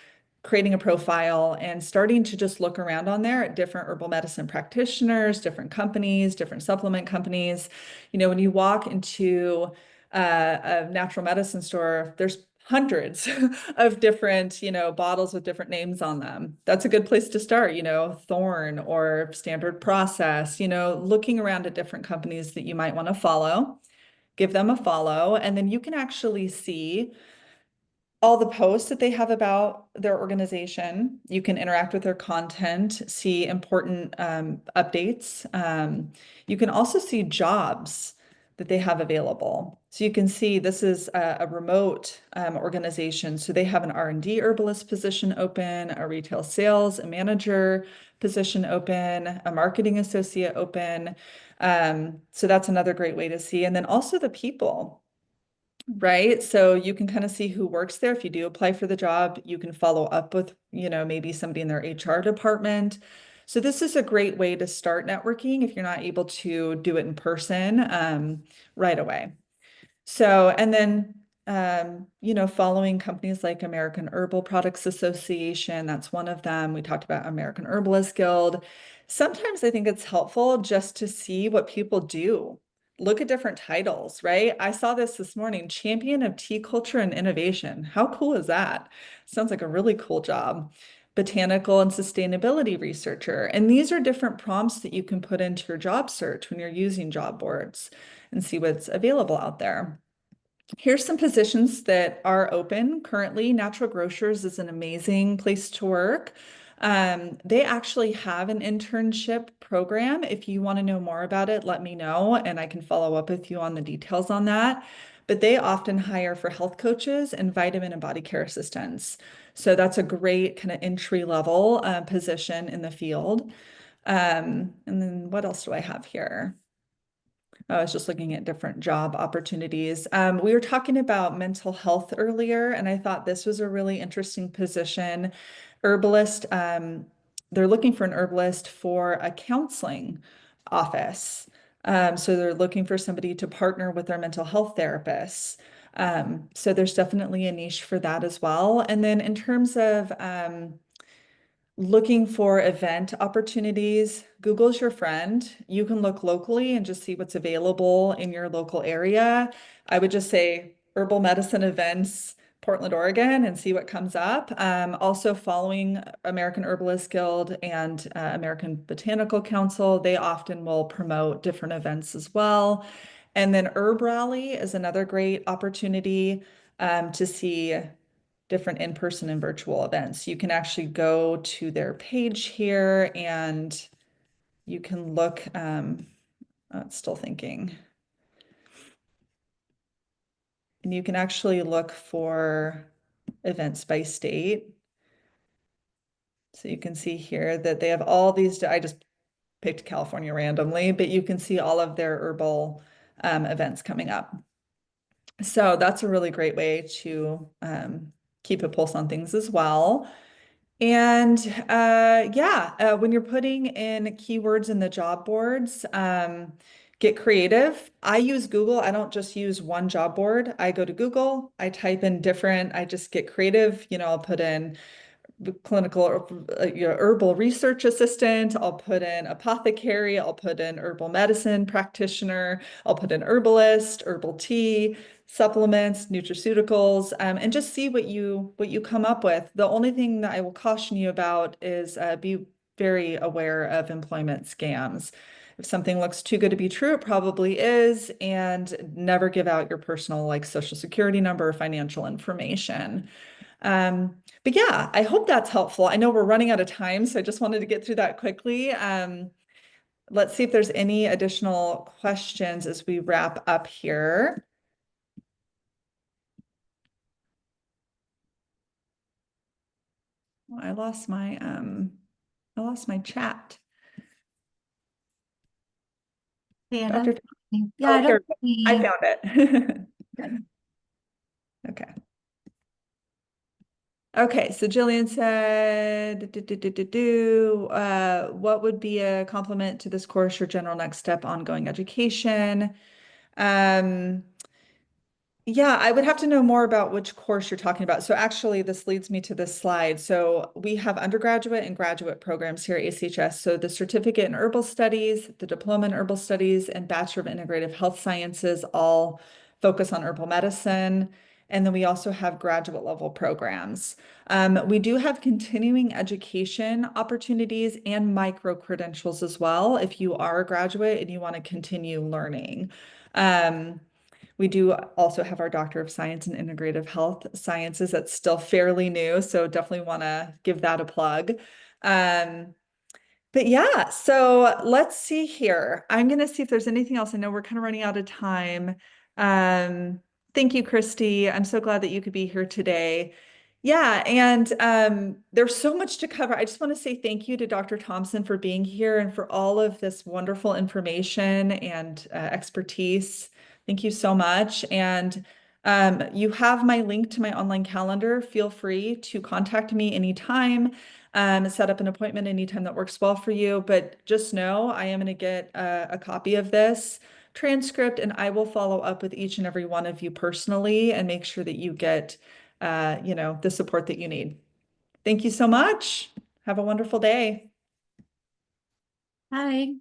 A: creating a profile and starting to just look around on there at different herbal medicine practitioners, different companies, different supplement companies. When you walk into a natural medicine store, there's hundreds of different, bottles with different names on them. That's a good place to start, Thorne or Standard Process, looking around at different companies that you might want to follow, give them a follow, and then you can actually see all the posts that they have about their organization. You can interact with their content, see important updates. You can also see jobs that they have available. So you can see this is a remote organization. So they have an R&D herbalist position open, a retail sales, a manager position open, a marketing associate open. So that's another great way to see. And then also the people. Right. So you can kind of see who works there. If you do apply for the job, you can follow up with, maybe somebody in their HR department. So this is a great way to start networking if you're not able to do it in person right away. So, and then, following companies like American Herbal Products Association, that's one of them. We talked about American Herbalist Guild. Sometimes I think it's helpful just to see what people do. Look at different titles, right? I saw this morning, Champion of Tea Culture and Innovation. How cool is that? Sounds like a really cool job. Botanical and sustainability researcher. And these are different prompts that you can put into your job search when you're using job boards and see what's available out there. Here's some positions that are open currently. Natural grocers is an amazing place to work. They actually have an internship program. If you want to know more about it, let me know and I can follow up with you on the details on that. But they often hire for health coaches and vitamin and body care assistants. So that's a great kind of entry level position in the field. And then what else do I have here? I was just looking at different job opportunities. We were talking about mental health earlier, and I thought this was a really interesting position. Herbalist, they're looking for an herbalist for a counseling office. So they're looking for somebody to partner with their mental health therapists. So there's definitely a niche for that as well. And then in terms of looking for event opportunities, Google's your friend. You can look locally and just see what's available in your local area. I would just say herbal medicine events, Portland, Oregon, and see what comes up. Also following American Herbalist Guild and American Botanical Council, they often will promote different events as well. And then Herb Rally is another great opportunity to see different in-person and virtual events. You can actually go to their page here and you can look, it's still thinking. And you can actually look for events by state. So you can see here that they have all these, I just picked California randomly, but you can see all of their herbal events coming up. So that's a really great way to keep a pulse on things as well. And when you're putting in keywords in the job boards, get creative. I use Google. I don't just use one job board. I go to Google, I type in different, I just get creative. I'll put in clinical herbal research assistant, I'll put in apothecary, I'll put in herbal medicine practitioner, I'll put in herbalist, herbal tea, supplements, nutraceuticals, and just see what you come up with. The only thing that I will caution you about is be very aware of employment scams. If something looks too good to be true, it probably is, and never give out your personal like social security number or financial information. But yeah, I hope that's helpful. I know we're running out of time, so I just wanted to get through that quickly. Let's see if there's any additional questions as we wrap up here. Well, I lost my chat.
B: Yeah,
A: Dr.
B: yeah,
A: Oh,
B: I
A: here,
B: don't see.
A: I found it.
B: Good.
A: Okay. Okay, so Jillian said, what would be a complement to this course, your general next step, ongoing education? Um, Yeah, I would have to know more about which course you're talking about. So actually, this leads me to this slide. So we have undergraduate and graduate programs here at ACHS. So the certificate in herbal studies, the diploma in herbal studies, and Bachelor of Integrative Health Sciences all focus on herbal medicine. And then we also have graduate level programs. We do have continuing education opportunities and micro credentials as well if you are a graduate and you want to continue learning. We do also have our Doctor of Science in Integrative Health Sciences that's still fairly new, so definitely want to give that a plug. Um, but yeah, so let's see here. I'm going to see if there's anything else. I know we're kind of running out of time. Um, Thank you, Christy. I'm so glad that you could be here today. Yeah, and there's so much to cover. I just want to say thank you to Dr. Thompson for being here and for all of this wonderful information and expertise. Thank you so much. And you have my link to my online calendar. Feel free to contact me anytime, set up an appointment anytime that works well for you. But just know I am going to get a copy of this transcript and I will follow up with each and every one of you personally and make sure that you get the support that you need. Thank you so much. Have a wonderful day.
B: Hi.